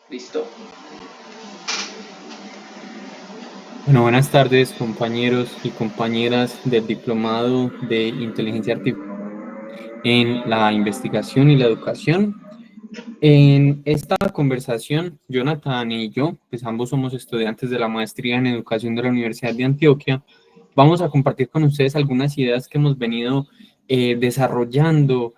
Listo. Bueno, buenas tardes, compañeros y compañeras del Diplomado de Inteligencia Artificial en la Investigación y la Educación. En esta conversación, Jonathan y yo, pues ambos somos estudiantes de la maestría en Educación de la Universidad de Antioquia, vamos a compartir con ustedes algunas ideas que hemos venido desarrollando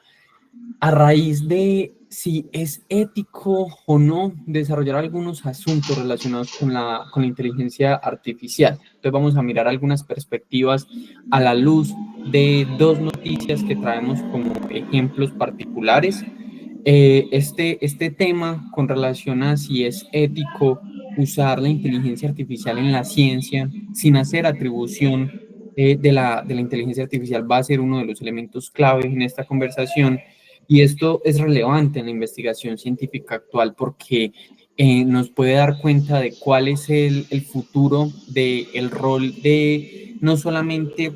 a raíz de si es ético o no desarrollar algunos asuntos relacionados con la inteligencia artificial. Entonces vamos a mirar algunas perspectivas a la luz de dos noticias que traemos como ejemplos particulares. Este tema con relación a si es ético usar la inteligencia artificial en la ciencia sin hacer atribución de la inteligencia artificial va a ser uno de los elementos clave en esta conversación. Y esto es relevante en la investigación científica actual porque nos puede dar cuenta de cuál es el futuro del rol de no solamente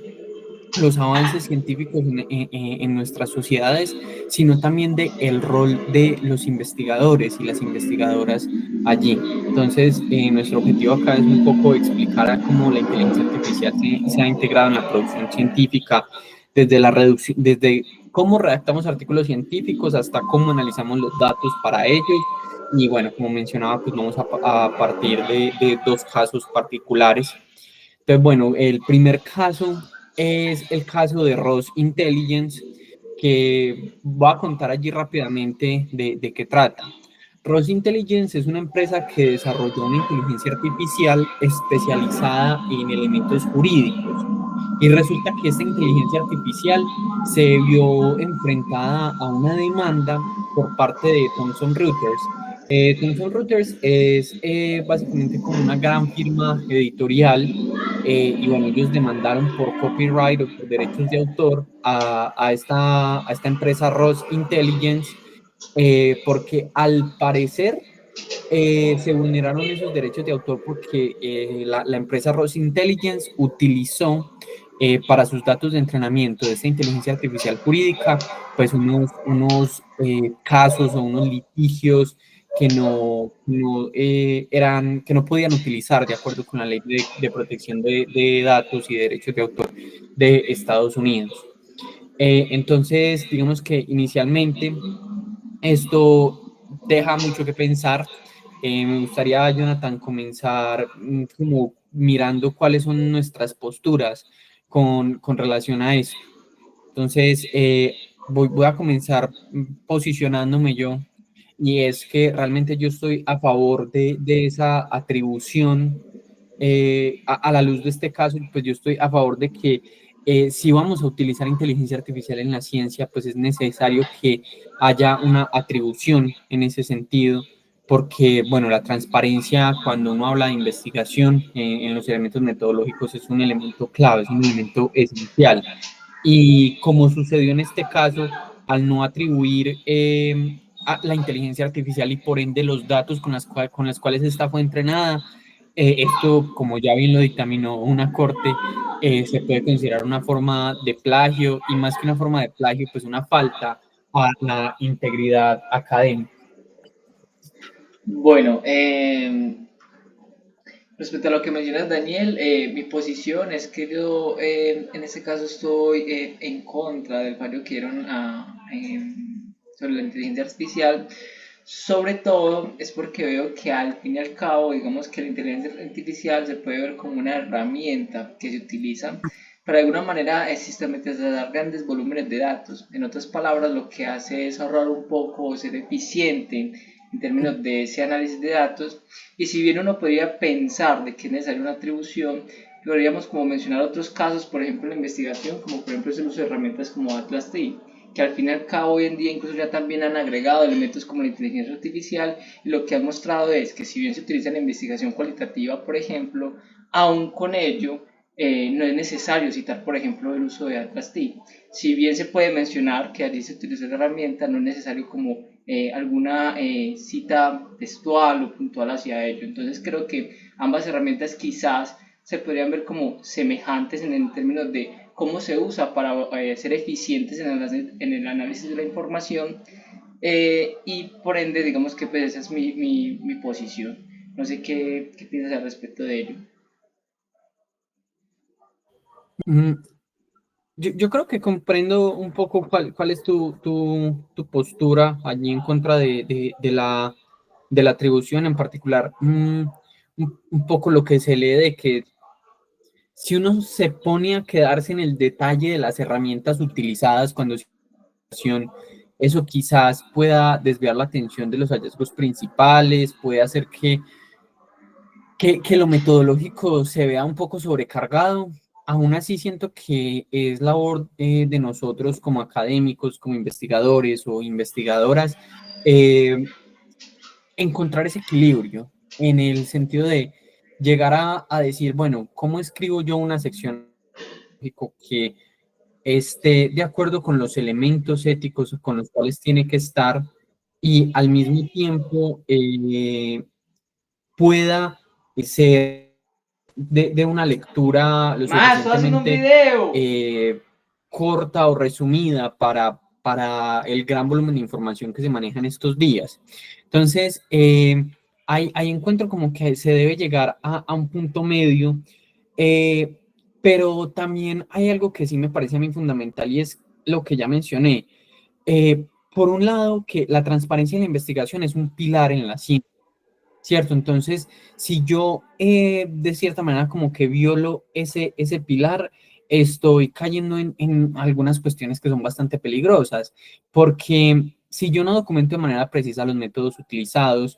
los avances científicos en nuestras sociedades, sino también de el rol de los investigadores y las investigadoras allí. Entonces, nuestro objetivo acá es un poco explicar a cómo la inteligencia artificial se ha integrado en la producción científica, desde la reducción, desde cómo redactamos artículos científicos hasta cómo analizamos los datos para ellos. Y bueno, como mencionaba, pues vamos a partir de dos casos particulares. Entonces, bueno, el primer caso es el caso de Ross Intelligence, que voy a contar allí rápidamente de qué trata. Ross Intelligence es una empresa que desarrolló una inteligencia artificial especializada en elementos jurídicos. Y resulta que esta inteligencia artificial se vio enfrentada a una demanda por parte de Thomson Reuters. Thomson Reuters es básicamente como una gran firma editorial y bueno, ellos demandaron por copyright o por derechos de autor a esta empresa Ross Intelligence porque al parecer se vulneraron esos derechos de autor porque la empresa Ross Intelligence utilizó para sus datos de entrenamiento de esta inteligencia artificial jurídica, pues unos casos o unos litigios que no podían utilizar de acuerdo con la ley de protección de datos y derechos de autor de Estados Unidos. Entonces, digamos que inicialmente esto deja mucho que pensar. Me gustaría, Jonathan, comenzar como mirando cuáles son nuestras posturas con relación a esto. Entonces, voy a comenzar posicionándome yo, y es que realmente yo estoy a favor de esa atribución a la luz de este caso, pues yo estoy a favor de que si vamos a utilizar inteligencia artificial en la ciencia, pues es necesario que haya una atribución en ese sentido, porque, bueno, la transparencia cuando uno habla de investigación en los elementos metodológicos es un elemento clave, es un elemento esencial. Y como sucedió en este caso, al no atribuir a la inteligencia artificial y por ende los datos con las cuales esta fue entrenada, esto, como ya bien lo dictaminó una corte, se puede considerar una forma de plagio y más que una forma de plagio, pues una falta a la integridad académica. Bueno, respecto a lo que mencionas, Daniel, mi posición es que yo en este caso estoy en contra del fallo que dieron sobre la inteligencia artificial. Sobre todo es porque veo que al fin y al cabo, digamos que la inteligencia artificial se puede ver como una herramienta que se utiliza para de alguna manera sistematizar grandes volúmenes de datos. En otras palabras, lo que hace es ahorrar un poco o ser eficiente en términos de ese análisis de datos. Y si bien uno podría pensar de que es necesaria una atribución, podríamos como mencionar otros casos, por ejemplo la investigación, como por ejemplo el uso de herramientas como Atlas TI, que al fin y al cabo hoy en día incluso ya también han agregado elementos como la inteligencia artificial, y lo que han mostrado es que si bien se utiliza en la investigación cualitativa, por ejemplo, aún con ello no es necesario citar, por ejemplo, el uso de Atlas TI. Si bien se puede mencionar que allí se utiliza la herramienta, no es necesario como alguna cita textual o puntual hacia ello. Entonces creo que ambas herramientas quizás se podrían ver como semejantes en términos de cómo se usa para ser eficientes en el análisis de la información, Y por ende, digamos que pues esa es mi posición. No sé qué piensas al respecto de ello. Mm, yo creo que comprendo un poco cuál es tu postura allí en contra de la atribución en particular. Un poco lo que se lee de que si uno se pone a quedarse en el detalle de las herramientas utilizadas cuando se eso quizás pueda desviar la atención de los hallazgos principales, puede hacer que lo metodológico se vea un poco sobrecargado. Aún así siento que es labor de nosotros como académicos, como investigadores o investigadoras, eh, encontrar ese equilibrio en el sentido de llegar a decir, bueno, ¿cómo escribo yo una sección que esté de acuerdo con los elementos éticos con los cuales tiene que estar y al mismo tiempo pueda ser de una lectura lo Más, estoy haciendo un suficientemente video. corta o resumida para el gran volumen de información que se maneja en estos días? Entonces, ahí encuentro como que se debe llegar a un punto medio, eh, pero también hay algo que sí me parece a mí fundamental y es lo que ya mencioné. Por un lado, que la transparencia en la investigación es un pilar en la ciencia. ¿Cierto? Entonces, si yo de cierta manera como que violo ese pilar, estoy cayendo en algunas cuestiones que son bastante peligrosas, porque si yo no documento de manera precisa los métodos utilizados,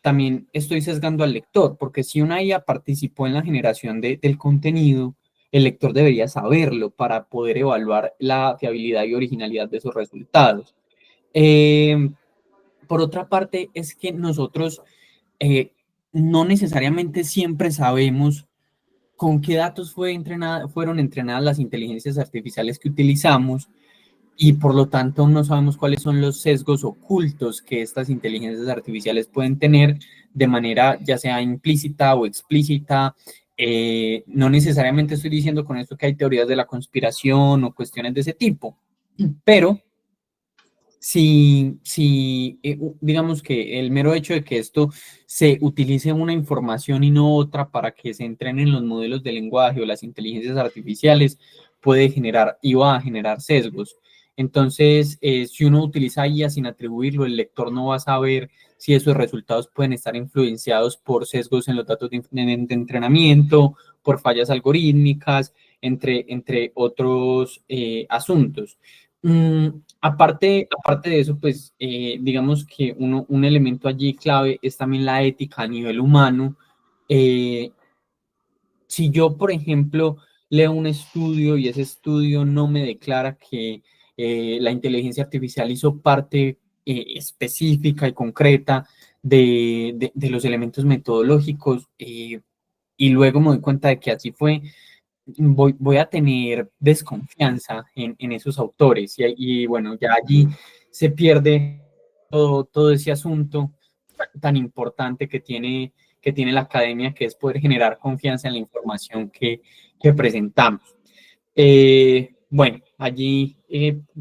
también estoy sesgando al lector, porque si una IA participó en la generación del contenido, el lector debería saberlo para poder evaluar la fiabilidad y originalidad de esos resultados. Eh, por otra parte, es que nosotros eh, no necesariamente siempre sabemos con qué datos fueron entrenadas las inteligencias artificiales que utilizamos y por lo tanto no sabemos cuáles son los sesgos ocultos que estas inteligencias artificiales pueden tener de manera ya sea implícita o explícita. No necesariamente estoy diciendo con esto que hay teorías de la conspiración o cuestiones de ese tipo, pero digamos que el mero hecho de que esto se utilice una información y no otra para que se entrenen los modelos de lenguaje o las inteligencias artificiales puede generar y va a generar sesgos. Entonces, si uno utiliza IA sin atribuirlo, el lector no va a saber si esos resultados pueden estar influenciados por sesgos en los datos de entrenamiento, por fallas algorítmicas, entre otros asuntos. Aparte de eso, pues digamos que un elemento allí clave es también la ética a nivel humano. Eh, si yo, por ejemplo, leo un estudio y ese estudio no me declara que la inteligencia artificial hizo parte específica y concreta de los elementos metodológicos, y luego me doy cuenta de que así fue, voy a tener desconfianza en esos autores y bueno, ya allí se pierde todo ese asunto tan importante que tiene la academia, que es poder generar confianza en la información que presentamos. Bueno, allí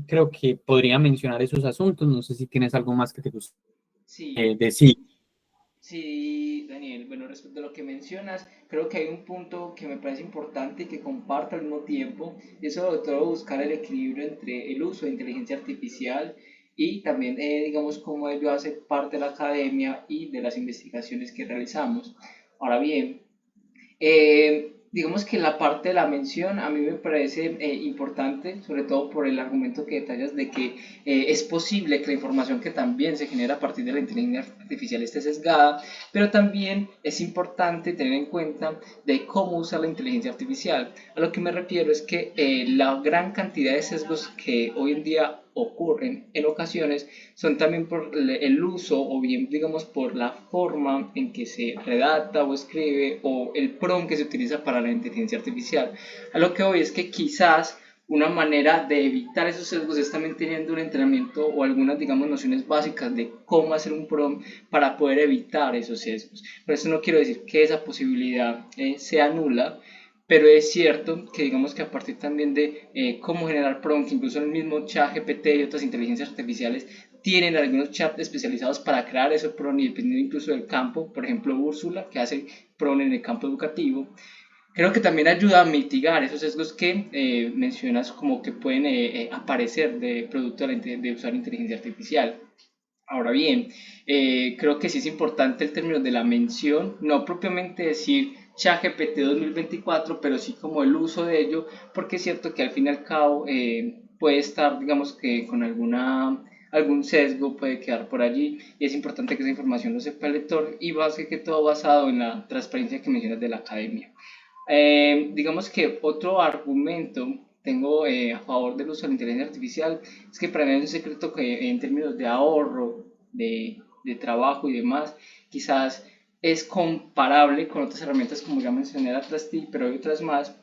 creo que podría mencionar esos asuntos. No sé si tienes algo más que te guste Sí, decir. sí, Daniel, bueno, respecto a lo que mencionas, creo que hay un punto que me parece importante y que comparto al mismo tiempo, y es sobre todo buscar el equilibrio entre el uso de inteligencia artificial y también, digamos, cómo ello hace parte de la academia y de las investigaciones que realizamos. Ahora bien, digamos que la parte de la mención a mí me parece importante, sobre todo por el argumento que detallas de que es posible que la información que también se genera a partir de la inteligencia artificial esté sesgada, pero también es importante tener en cuenta de cómo usar la inteligencia artificial. A lo que me refiero es que la gran cantidad de sesgos que hoy en día ocurren en ocasiones son también por el uso o bien digamos por la forma en que se redacta o escribe o el prompt que se utiliza para la inteligencia artificial. A lo que hoy es que quizás una manera de evitar esos sesgos es también teniendo un entrenamiento o algunas, digamos, nociones básicas de cómo hacer un prompt para poder evitar esos sesgos. Pero eso no quiero decir que esa posibilidad sea nula, pero es cierto que digamos que a partir también de cómo generar prompt, incluso el mismo ChatGPT y otras inteligencias artificiales tienen algunos chats especializados para crear ese PRON y dependiendo incluso del campo, por ejemplo Úrsula, que hace PRON en el campo educativo. Creo que también ayuda a mitigar esos sesgos que mencionas como que pueden aparecer de producto de usar inteligencia artificial. Ahora bien, creo que sí es importante el término de la mención, no propiamente decir ChatGPT 2024, pero sí como el uso de ello, porque es cierto que al fin y al cabo puede estar, digamos que con algún sesgo, puede quedar por allí, y es importante que esa información lo sepa el lector y base que todo basado en la transparencia que mencionas de la academia. Digamos que otro argumento tengo a favor del uso de la inteligencia artificial es que para mí es un secreto que en términos de ahorro, de trabajo y demás, quizás es comparable con otras herramientas como ya mencioné la Trusty, pero hay otras más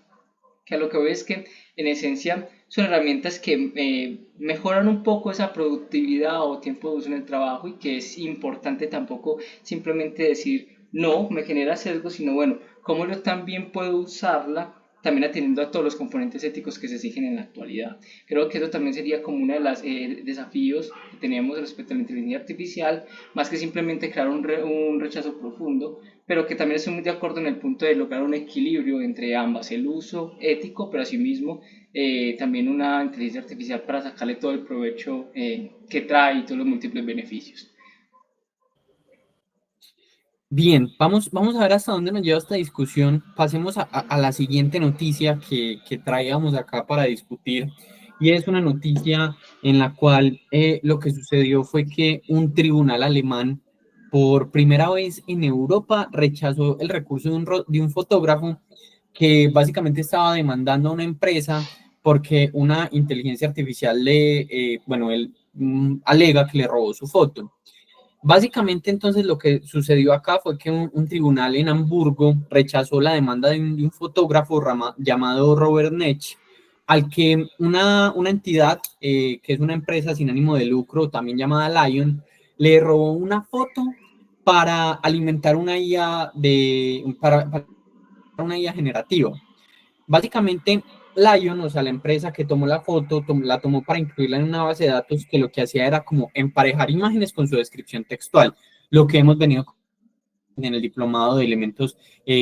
que a lo que veo es que en esencia son herramientas que mejoran un poco esa productividad o tiempo de uso en el trabajo y que es importante tampoco simplemente decir no, me genera sesgo, sino bueno, cómo yo también puedo usarla también atendiendo a todos los componentes éticos que se exigen en la actualidad. Creo que eso también sería como uno de los desafíos que tenemos respecto a la inteligencia artificial, más que simplemente crear un rechazo profundo, pero que también estoy muy de acuerdo en el punto de lograr un equilibrio entre ambas, el uso ético, pero asimismo también una inteligencia artificial para sacarle todo el provecho que trae y todos los múltiples beneficios. Bien, vamos a ver hasta dónde nos lleva esta discusión. Pasemos a la siguiente noticia que traíamos acá para discutir. Y es una noticia en la cual lo que sucedió fue que un tribunal alemán, por primera vez en Europa, rechazó el recurso de un fotógrafo que básicamente estaba demandando a una empresa porque una inteligencia artificial bueno, él alega que le robó su foto. Básicamente, entonces, lo que sucedió acá fue que un tribunal en Hamburgo rechazó la demanda de un fotógrafo llamado Robert Nech, al que una entidad, que es una empresa sin ánimo de lucro, también llamada Lion, le robó una foto para alimentar una IA, para una IA generativa. Básicamente, Lion, o sea, la empresa que tomó la foto, la tomó para incluirla en una base de datos que lo que hacía era como emparejar imágenes con su descripción textual, lo que hemos venido en el diplomado de elementos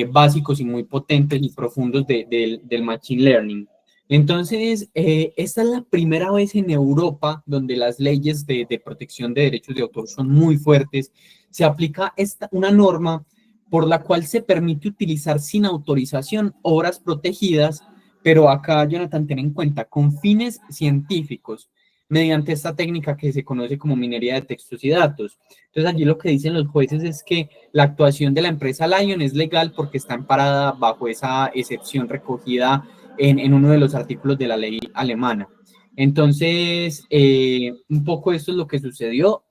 básicos y muy potentes y profundos del Machine Learning. Entonces, esta es la primera vez en Europa donde las leyes de protección de derechos de autor son muy fuertes. Se aplica una norma por la cual se permite utilizar sin autorización obras protegidas, pero acá, Jonathan, ten en cuenta, con fines científicos, mediante esta técnica que se conoce como minería de textos y datos. Entonces, allí lo que dicen los jueces es que la actuación de la empresa Lion es legal porque está amparada bajo esa excepción recogida en uno de los artículos de la ley alemana. Entonces, un poco esto es lo que sucedió.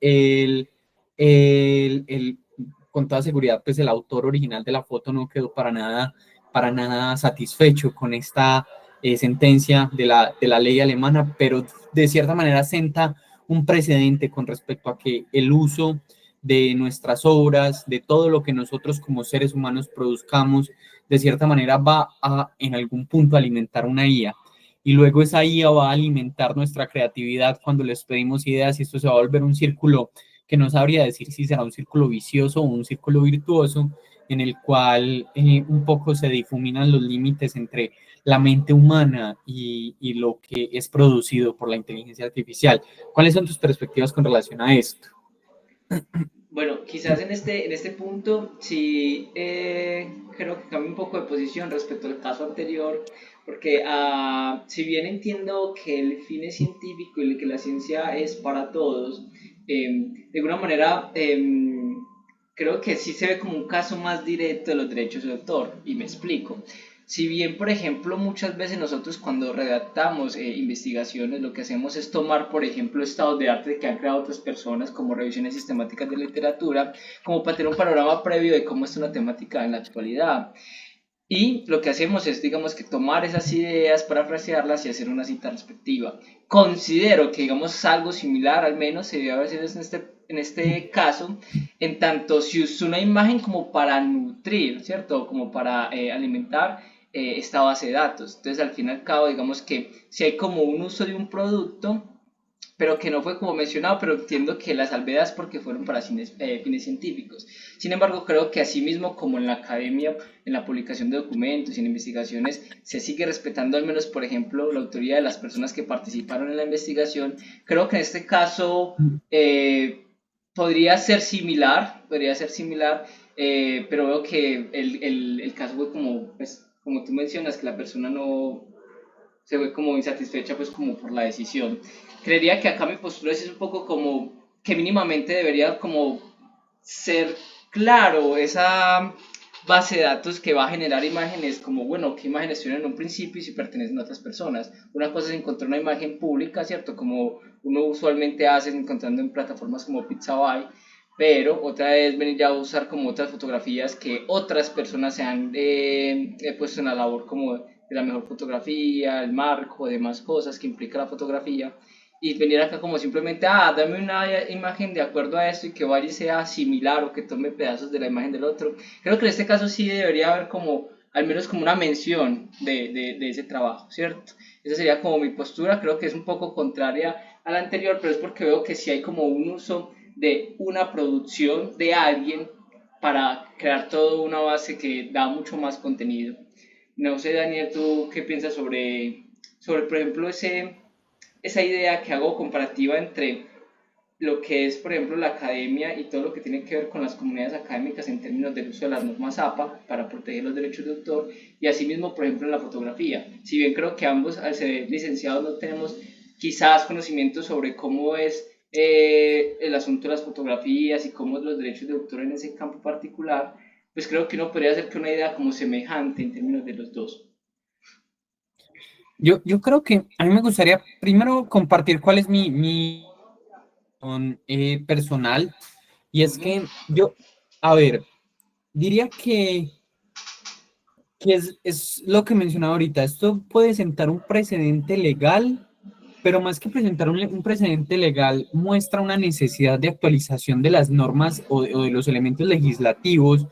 Con toda seguridad, pues el autor original de la foto no quedó para nada satisfecho con esta sentencia de la ley alemana, pero de cierta manera senta un precedente con respecto a que el uso de nuestras obras, de todo lo que nosotros como seres humanos produzcamos, de cierta manera va a en algún punto alimentar una IA. Y luego esa IA va a alimentar nuestra creatividad cuando les pedimos ideas y esto se va a volver un círculo que no sabría decir si será un círculo vicioso o un círculo virtuoso en el cual un poco se difuminan los límites entre la mente humana y lo que es producido por la inteligencia artificial. ¿Cuáles son tus perspectivas con relación a esto? Bueno, quizás en este punto sí creo que cambia un poco de posición respecto al caso anterior, porque si bien entiendo que el fin es científico y que la ciencia es para todos, de alguna manera creo que sí se ve como un caso más directo de los derechos de autor, y me explico. Si bien, por ejemplo, muchas veces nosotros cuando redactamos investigaciones, lo que hacemos es tomar, por ejemplo, estados de arte que han creado otras personas, como revisiones sistemáticas de literatura, como para tener un panorama previo de cómo es una temática en la actualidad. Y lo que hacemos es, digamos, que tomar esas ideas, parafrasearlas y hacer una cita respectiva. Considero que, digamos, algo similar, al menos, se debe hacer en este caso, en tanto si usa una imagen como para nutrir, ¿cierto? Como para alimentar esta base de datos. Entonces, al fin y al cabo, digamos que si hay como un uso de un producto, pero que no fue como mencionado, pero entiendo que las salvedades porque fueron para fines científicos. Sin embargo, creo que asimismo como en la academia, en la publicación de documentos y en investigaciones, se sigue respetando al menos, por ejemplo, la autoría de las personas que participaron en la investigación. Creo que en este caso podría ser similar, pero veo que el caso fue como, pues, como tú mencionas, que la persona no se ve como insatisfecha pues como por la decisión. Creería que acá mi postura es un poco como que mínimamente debería como ser claro esa base de datos que va a generar imágenes como, bueno, qué imágenes tienen en un principio y si pertenecen a otras personas. Una cosa es encontrar una imagen pública, ¿cierto? Como uno usualmente hace encontrando en plataformas como Pixabay, pero otra es venir ya a usar como otras fotografías que otras personas se han puesto en la labor como de la mejor fotografía, el marco, demás cosas que implica la fotografía, y venir acá como simplemente, dame una imagen de acuerdo a esto y que vaya y sea similar o que tome pedazos de la imagen del otro. Creo que en este caso sí debería haber como, al menos como una mención de ese trabajo, ¿cierto? Esa sería como mi postura, creo que es un poco contraria a la anterior, pero es porque veo que sí hay como un uso de una producción de alguien para crear toda una base que da mucho más contenido. No sé, Daniel, ¿tú qué piensas sobre por ejemplo, esa idea que hago comparativa entre lo que es, por ejemplo, la academia y todo lo que tiene que ver con las comunidades académicas en términos del uso de las normas APA para proteger los derechos de autor y asimismo, por ejemplo, en la fotografía? Si bien creo que ambos, al ser licenciados, no tenemos quizás conocimiento sobre cómo es el asunto de las fotografías y cómo es los derechos de autor en ese campo particular, pues creo que uno podría hacer que una idea como semejante en términos de los dos. Yo creo que a mí me gustaría primero compartir cuál es mi personal, y es Ujú. que yo, a ver, diría que es lo que mencionaba ahorita. Esto puede sentar un precedente legal, pero más que presentar un precedente legal, muestra una necesidad de actualización de las normas o de los elementos legislativos,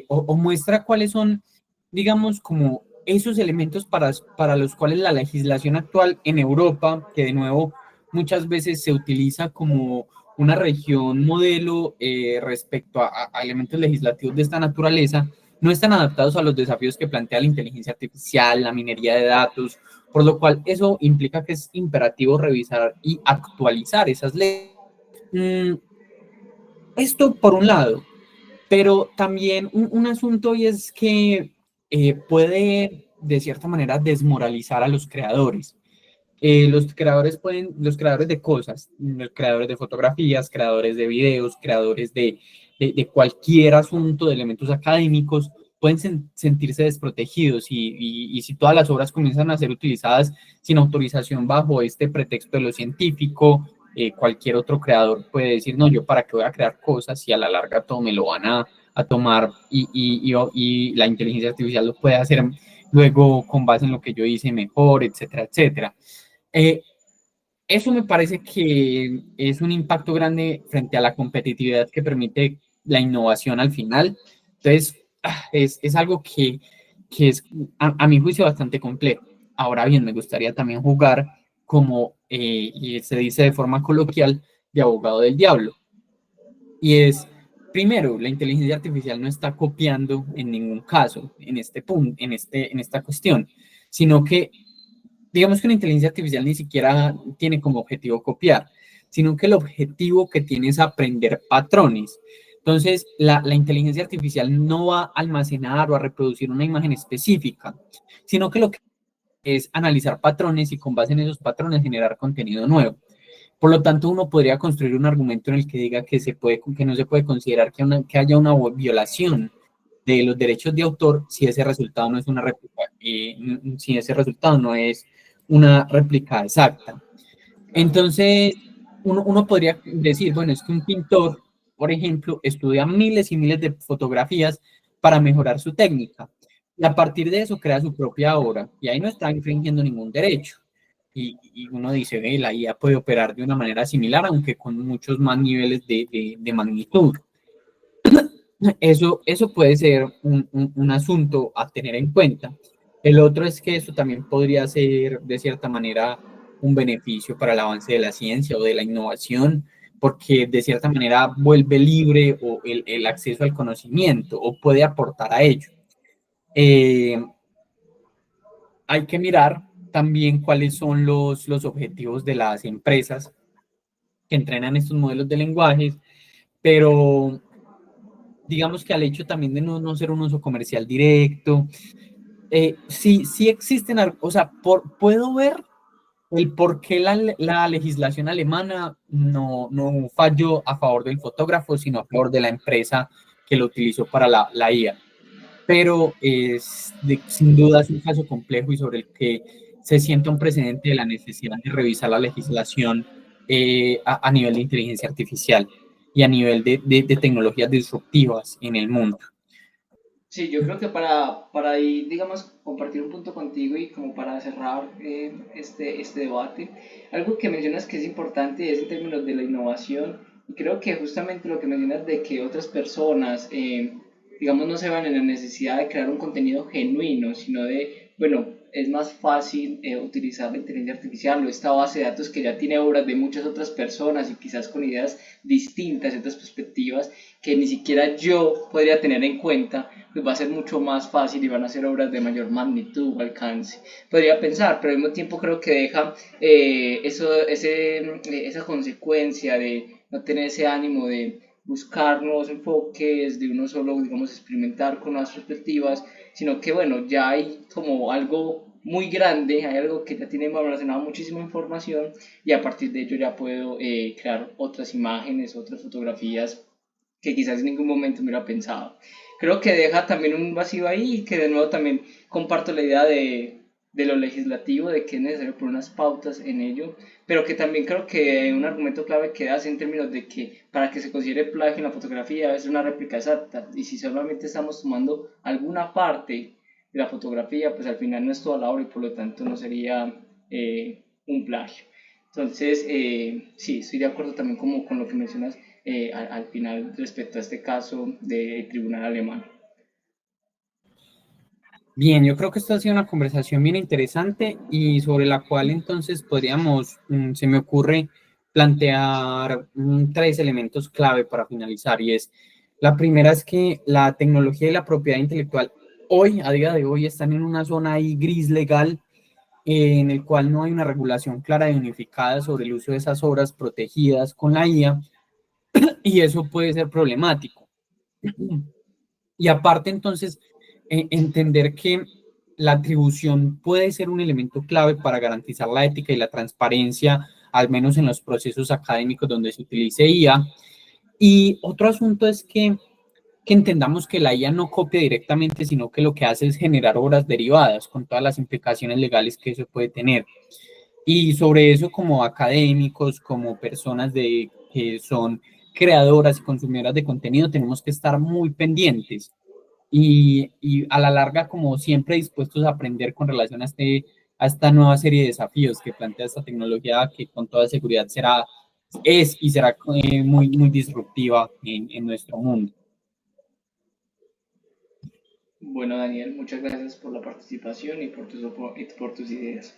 o muestra cuáles son, digamos, como esos elementos para los cuales la legislación actual en Europa, que de nuevo muchas veces se utiliza como una región modelo respecto a elementos legislativos de esta naturaleza, no están adaptados a los desafíos que plantea la inteligencia artificial, la minería de datos, por lo cual eso implica que es imperativo revisar y actualizar esas leyes. Esto por un lado, pero también un asunto, y es que puede de cierta manera desmoralizar a los creadores. Los creadores de cosas, los creadores de fotografías, creadores de videos, creadores de cualquier asunto, de elementos académicos, pueden sentirse desprotegidos y si todas las obras comienzan a ser utilizadas sin autorización bajo este pretexto de lo científico, cualquier otro creador puede decir, no, yo para qué voy a crear cosas si a la larga todo me lo van a tomar y la inteligencia artificial lo puede hacer luego con base en lo que yo hice mejor, etcétera, etcétera. Eh, Eso me parece que es un impacto grande frente a la competitividad que permite la innovación al final. Entonces, es algo que es, a mi juicio, bastante complejo. Ahora bien, me gustaría también jugar como, y se dice de forma coloquial, de abogado del diablo. Y es, primero, la inteligencia artificial no está copiando en ningún caso en este punto, en esta cuestión, sino que digamos que una inteligencia artificial ni siquiera tiene como objetivo copiar, sino que el objetivo que tiene es aprender patrones. Entonces, la inteligencia artificial no va a almacenar o a reproducir una imagen específica, sino que lo que es analizar patrones y con base en esos patrones generar contenido nuevo. Por lo tanto, uno podría construir un argumento en el que diga que no se puede considerar que haya una violación de los derechos de autor si ese resultado no es una réplica, si ese resultado no es una réplica exacta. Entonces, uno podría decir, bueno, es que un pintor, por ejemplo, estudia miles y miles de fotografías para mejorar su técnica. Y a partir de eso crea su propia obra. Y ahí no está infringiendo ningún derecho. Y uno dice, ve, la IA puede operar de una manera similar, aunque con muchos más niveles de magnitud. Eso puede ser un asunto a tener en cuenta. El otro es que eso también podría ser, de cierta manera, un beneficio para el avance de la ciencia o de la innovación, porque de cierta manera vuelve libre o el acceso al conocimiento o puede aportar a ello. Eh, Hay que mirar también cuáles son los objetivos de las empresas que entrenan estos modelos de lenguajes, pero digamos que al hecho también de no ser un uso comercial directo, sí existen, o sea, puedo ver el por qué la legislación alemana no falló a favor del fotógrafo, sino a favor de la empresa que lo utilizó para la IA. Pero sin duda es un caso complejo y sobre el que se sienta un precedente de la necesidad de revisar la legislación a nivel de inteligencia artificial y a nivel de tecnologías disruptivas en el mundo. Sí, yo creo que para ahí, digamos, compartir un punto contigo y como para cerrar este debate, algo que mencionas que es importante es en términos de la innovación, y creo que justamente lo que mencionas de que otras personas, digamos, no se van en la necesidad de crear un contenido genuino, sino de, bueno, es más fácil utilizar la inteligencia artificial o esta base de datos que ya tiene obras de muchas otras personas y quizás con ideas distintas, otras perspectivas que ni siquiera yo podría tener en cuenta, pues va a ser mucho más fácil y van a ser obras de mayor magnitud o alcance. Podría pensar, pero al mismo tiempo creo que deja esa consecuencia de no tener ese ánimo de buscar nuevos enfoques, de uno solo, digamos, experimentar con nuevas perspectivas, sino que, bueno, ya hay como algo muy grande, hay algo que ya tiene almacenado muchísima información y a partir de ello ya puedo crear otras imágenes, otras fotografías que quizás en ningún momento me hubiera pensado. Creo que deja también un vacío ahí y que de nuevo también comparto la idea de lo legislativo, de que es necesario poner unas pautas en ello, pero que también creo que un argumento clave que hace en términos de que para que se considere plagio en la fotografía debe ser una réplica exacta, y si solamente estamos tomando alguna parte de la fotografía, pues al final no es toda la obra y por lo tanto no sería un plagio. Entonces, sí, estoy de acuerdo también como con lo que mencionas al final respecto a este caso del tribunal alemán. Bien, yo creo que esta ha sido una conversación bien interesante y sobre la cual entonces podríamos, se me ocurre plantear tres elementos clave para finalizar y es, la primera es que la tecnología y la propiedad intelectual hoy, a día de hoy, están en una zona ahí gris legal en el cual no hay una regulación clara y unificada sobre el uso de esas obras protegidas con la IA y eso puede ser problemático. Y aparte, entonces, entender que la atribución puede ser un elemento clave para garantizar la ética y la transparencia, al menos en los procesos académicos donde se utilice IA. Y otro asunto es que entendamos que la IA no copia directamente, sino que lo que hace es generar obras derivadas con todas las implicaciones legales que eso puede tener. Y sobre eso, como académicos, como personas que son creadoras y consumidoras de contenido, tenemos que estar muy pendientes y a la larga, como siempre, dispuestos a aprender con relación a esta nueva serie de desafíos que plantea esta tecnología que con toda seguridad es y será muy disruptiva en nuestro mundo. Bueno, Daniel, muchas gracias por la participación y por tus ideas.